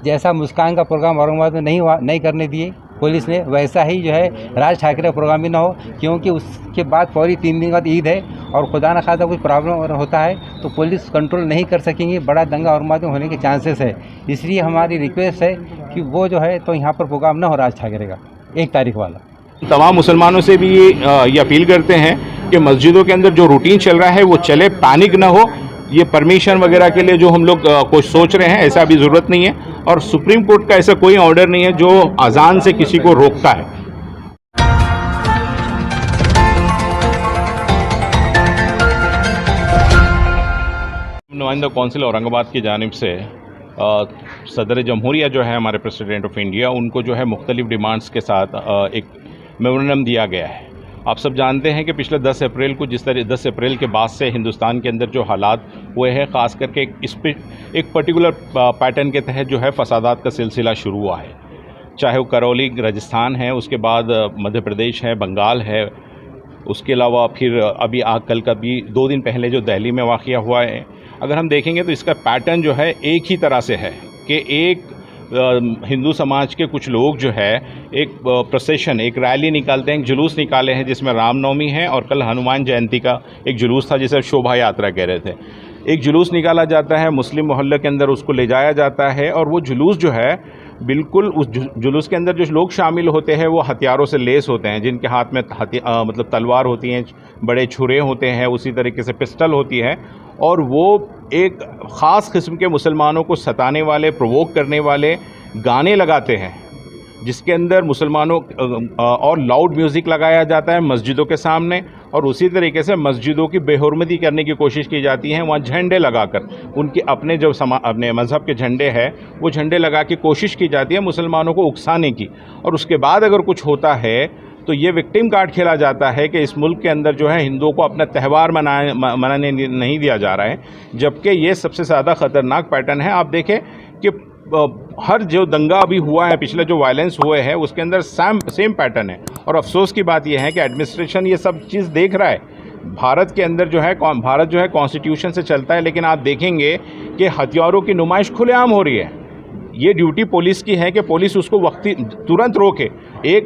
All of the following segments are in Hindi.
जैसा मुस्कान का प्रोग्राम औरंगाबाद में नहीं करने दिए पुलिस ने, वैसा ही जो है राज ठाकरे का प्रोग्राम भी ना हो, क्योंकि उसके बाद फौरी 3 दिन बाद ईद है और खुदा न खासा कुछ प्रॉब्लम होता है तो पुलिस कंट्रोल नहीं कर सकेंगी, बड़ा दंगा औरंगाबाद में होने के चांसेस है। इसलिए हमारी रिक्वेस्ट है कि वो जो है तो यहाँ पर प्रोग्राम ना हो राज ठाकरे का 1 तारीख वाला। तमाम मुसलमानों से भी ये अपील करते हैं कि मस्जिदों के अंदर जो रूटीन चल रहा है वो चले, पैनिक ना हो। ये परमिशन वगैरह के लिए जो हम लोग कुछ सोच रहे हैं, ऐसा अभी ज़रूरत नहीं है, और सुप्रीम कोर्ट का ऐसा कोई ऑर्डर नहीं है जो अजान से किसी को रोकता है। नुमाइंदा कौंसिल औरंगाबाद की जानिब से सदर जमहूरिया जो है हमारे प्रेसिडेंट ऑफ इंडिया, उनको जो है मुख्तलिफ डिमांड्स के साथ एक मेमोरेंडम दिया गया है। आप सब जानते हैं कि पिछले 10 अप्रैल को जिस तरह 10 अप्रैल के बाद से हिंदुस्तान के अंदर जो हालात हुए हैं, ख़ास करके एक पर्टिकुलर पैटर्न के तहत जो है फसादात का सिलसिला शुरू हुआ है। चाहे वो करौली राजस्थान है, उसके बाद मध्य प्रदेश है, बंगाल है, उसके अलावा फिर अभी कल का भी 2 दिन पहले जो दिल्ली में वाक़या हुआ है। अगर हम देखेंगे तो इसका पैटर्न जो है एक ही तरह से है कि एक हिंदू समाज के कुछ लोग जो है एक प्रोसेशन, एक रैली निकालते हैं, एक जुलूस निकाले हैं जिसमें रामनवमी है और कल हनुमान जयंती का एक जुलूस था जिसे शोभा यात्रा कह रहे थे। एक जुलूस निकाला जाता है, मुस्लिम मोहल्ले के अंदर उसको ले जाया जाता है और वो जुलूस जो है बिल्कुल उस जुलूस के अंदर जो लोग शामिल होते हैं वो हथियारों से लेस होते हैं, जिनके हाथ में मतलब तलवार होती हैं, बड़े छुरे होते हैं, उसी तरीके से पिस्टल होती है, और वो एक ख़ास किस्म के मुसलमानों को सताने वाले, प्रोवोक करने वाले गाने लगाते हैं, जिसके अंदर मुसलमानों और लाउड म्यूज़िक लगाया जाता है मस्जिदों के सामने, और उसी तरीके से मस्जिदों की बेहुरमती करने की कोशिश की जाती है। वहाँ झंडे लगाकर उनके अपने जो अपने मज़हब के झंडे हैं वो झंडे लगा के कोशिश की जाती है मुसलमानों को उकसाने की, और उसके बाद अगर कुछ होता है तो ये विक्टिम कार्ड खेला जाता है कि इस मुल्क के अंदर जो है हिंदुओं को अपना त्यौहार मनाने नहीं दिया जा रहा है, जबकि ये सबसे ज़्यादा ख़तरनाक पैटर्न है। आप देखें कि हर जो दंगा अभी हुआ है, पिछले जो वायलेंस हुए हैं, उसके अंदर सेम पैटर्न है, और अफसोस की बात यह है कि एडमिनिस्ट्रेशन ये सब चीज़ देख रहा है। भारत के अंदर भारत जो है कॉन्स्टिट्यूशन से चलता है, लेकिन आप देखेंगे कि हथियारों की नुमाइश खुलेआम हो रही है। ये ड्यूटी पुलिस की है कि पुलिस उसको तुरंत रोके।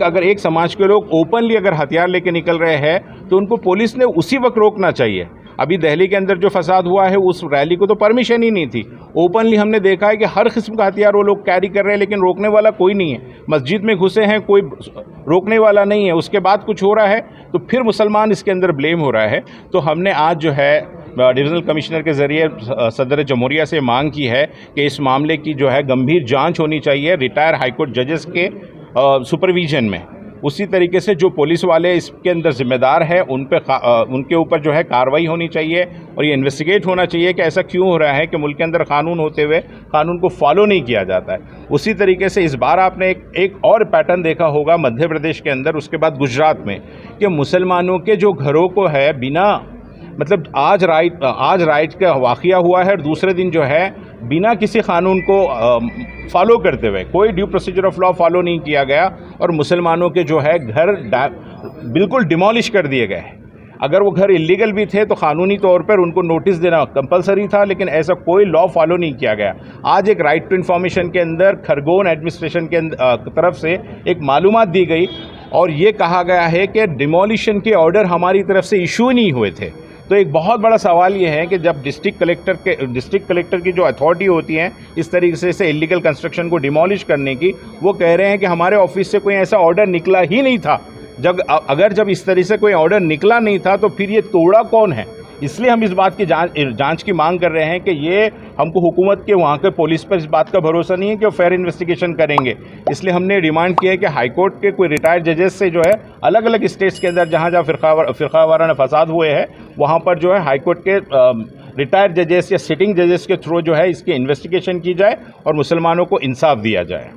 अगर एक समाज के लोग ओपनली अगर हथियार लेके निकल रहे हैं तो उनको पुलिस ने उसी वक्त रोकना चाहिए। अभी दिल्ली के अंदर जो फसाद हुआ है उस रैली को तो परमिशन ही नहीं थी। ओपनली हमने देखा है कि हर किस्म का हथियार वो लोग कैरी कर रहे हैं, लेकिन रोकने वाला कोई नहीं है। मस्जिद में घुसे हैं, कोई रोकने वाला नहीं है। उसके बाद कुछ हो रहा है तो फिर मुसलमान इसके अंदर ब्लेम हो रहा है। तो हमने आज जो है डिविज़नल कमिश्नर के ज़रिए सदर जमहूरिया से मांग की है कि इस मामले की जो है गंभीर जांच होनी चाहिए रिटायर हाईकोर्ट जजेस के सुपरविजन में। उसी तरीके से जो पुलिस वाले इसके अंदर ज़िम्मेदार हैं उनके ऊपर जो है कार्रवाई होनी चाहिए, और ये इन्वेस्टिगेट होना चाहिए कि ऐसा क्यों हो रहा है कि मुल्क के अंदर कानून होते हुए कानून को फॉलो नहीं किया जाता है। उसी तरीके से इस बार आपने एक और पैटर्न देखा होगा मध्य प्रदेश के अंदर, उसके बाद गुजरात में, कि मुसलमानों के जो घरों को है बिना मतलब आज राइट का वाक़या हुआ है और दूसरे दिन जो है बिना किसी कानून को फॉलो करते हुए, कोई due procedure of law follow नहीं किया गया, और मुसलमानों के जो है घर बिल्कुल डिमोलिश कर दिए गए। अगर वो घर इलीगल भी थे तो कानूनी तौर पर उनको नोटिस देना कंपलसरी था, लेकिन ऐसा कोई लॉ फॉलो नहीं किया गया। आज एक राइट टू इन्फॉर्मेशन के अंदर खरगोन एडमिनिस्ट्रेशन के तरफ से एक मालूमात दी गई, और ये कहा गया है कि डिमोलिशन के ऑर्डर हमारी तरफ से इशू नहीं हुए थे। तो एक बहुत बड़ा सवाल ये है कि जब डिस्ट्रिक्ट कलेक्टर की जो अथॉरिटी होती है इस तरीके से इलीगल कंस्ट्रक्शन को डिमोलिश करने की, वो कह रहे हैं कि हमारे ऑफिस से कोई ऐसा ऑर्डर निकला ही नहीं था। जब इस तरह से कोई ऑर्डर निकला नहीं था तो फिर ये तोड़ा कौन है? इसलिए हम इस बात की जांच की मांग कर रहे हैं कि ये हमको हुकूमत के वहाँ के पुलिस पर इस बात का भरोसा नहीं है कि वो फेयर इन्वेस्टिगेशन करेंगे। इसलिए हमने डिमांड किया है कि हाई कोर्ट के कोई रिटायर्ड जजेस से जो है अलग अलग स्टेट्स के अंदर जहाँ फ़िरका वाराना फसाद हुए हैं वहाँ पर जो है हाई कोर्ट के रिटायर्ड जजेस या सिटिंग जजेस के थ्रू जो है इसकी इन्वेस्टिगेशन की जाए और मुसलमानों को इंसाफ दिया जाए।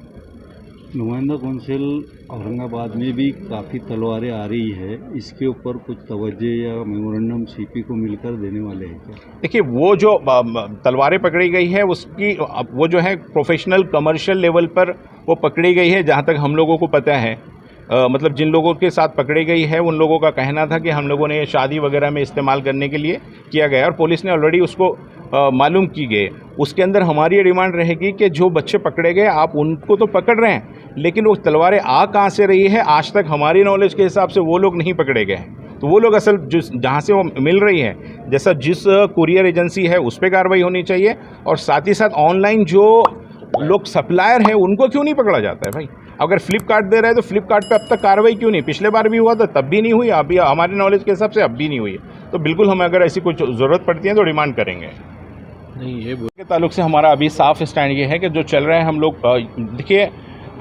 नुमाइंदा कौंसिल औरंगाबाद में भी काफ़ी तलवारें आ रही है, इसके ऊपर कुछ तवज्जो या मेमोरेंडम सीपी को मिलकर देने वाले हैं क्या? देखिए, वो जो तलवारें पकड़ी गई है उसकी वो जो है प्रोफेशनल कमर्शियल लेवल पर वो पकड़ी गई है, जहाँ तक हम लोगों को पता है। मतलब जिन लोगों के साथ पकड़ी गई है उन लोगों का कहना था कि हम लोगों ने ये शादी वगैरह में इस्तेमाल करने के लिए किया गया, और पुलिस ने ऑलरेडी उसको मालूम की गई, उसके अंदर हमारी ये डिमांड रहेगी कि जो बच्चे पकड़े गए आप उनको तो पकड़ रहे हैं, लेकिन वो तलवारें आ कहाँ से रही है आज तक हमारी नॉलेज के हिसाब से वो लोग नहीं पकड़े गए हैं। तो वो लोग असल जिस जहाँ से वो मिल रही है, जैसा जिस कुरियर एजेंसी है उस पर कार्रवाई होनी चाहिए, और साथ ही साथ ऑनलाइन जो लोग सप्लायर हैं उनको क्यों नहीं पकड़ा जाता है भाई। अगर फ्लिपकार्ट दे रहे हैं तो फ्लिपकार्ट पे अब तक कार्रवाई क्यों नहीं, पिछले बार भी हुआ था तब भी नहीं हुई, अभी हमारी नॉलेज के हिसाब से अब भी नहीं हुई है। तो बिल्कुल हमें अगर ऐसी कुछ ज़रूरत पड़ती है तो डिमांड करेंगे। नहीं, ये के ताल्लुक से हमारा अभी साफ स्टैंड ये है कि जो चल रहे हैं हम लोग, देखिए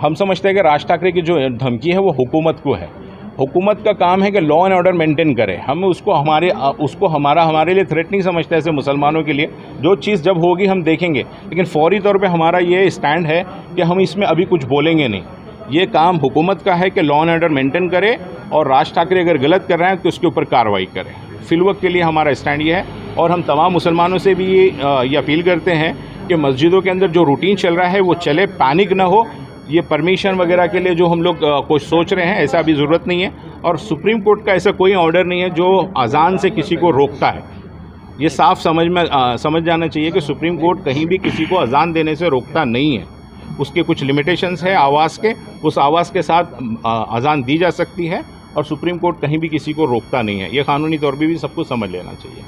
हम समझते हैं कि राज ठाकरे की जो धमकी है वो हुकूमत को है। हुकूमत का काम है कि लॉ एंड ऑर्डर मेंटेन करे, हम उसको हमारे लिए थ्रेट नहीं समझते ऐसे मुसलमानों के लिए। जो चीज़ जब होगी हम देखेंगे, लेकिन फौरी तौर पे हमारा ये स्टैंड है कि हम इसमें अभी कुछ बोलेंगे नहीं। ये काम हुकूमत का है कि लॉ एंड ऑर्डर मेंटेन करे, और राज ठाकरे अगर गलत कर रहे हैं तो उसके ऊपर कार्रवाई करें। फिलवक्त के लिए हमारा स्टैंड ये है, और हम तमाम मुसलमानों से भी ये अपील करते हैं कि मस्जिदों के अंदर जो रूटीन चल रहा है वो चले, पैनिक ना हो। ये परमिशन वगैरह के लिए जो हम लोग कुछ सोच रहे हैं ऐसा अभी ज़रूरत नहीं है, और सुप्रीम कोर्ट का ऐसा कोई ऑर्डर नहीं है जो अजान से किसी को रोकता है। ये साफ समझ जाना चाहिए कि सुप्रीम कोर्ट कहीं भी किसी को अजान देने से रोकता नहीं है। उसके कुछ लिमिटेशंस है आवाज़ के, उस आवाज़ के साथ अजान दी जा सकती है, और सुप्रीम कोर्ट कहीं भी किसी को रोकता नहीं है। ये कानूनी तौर पर भी सबको समझ लेना चाहिए।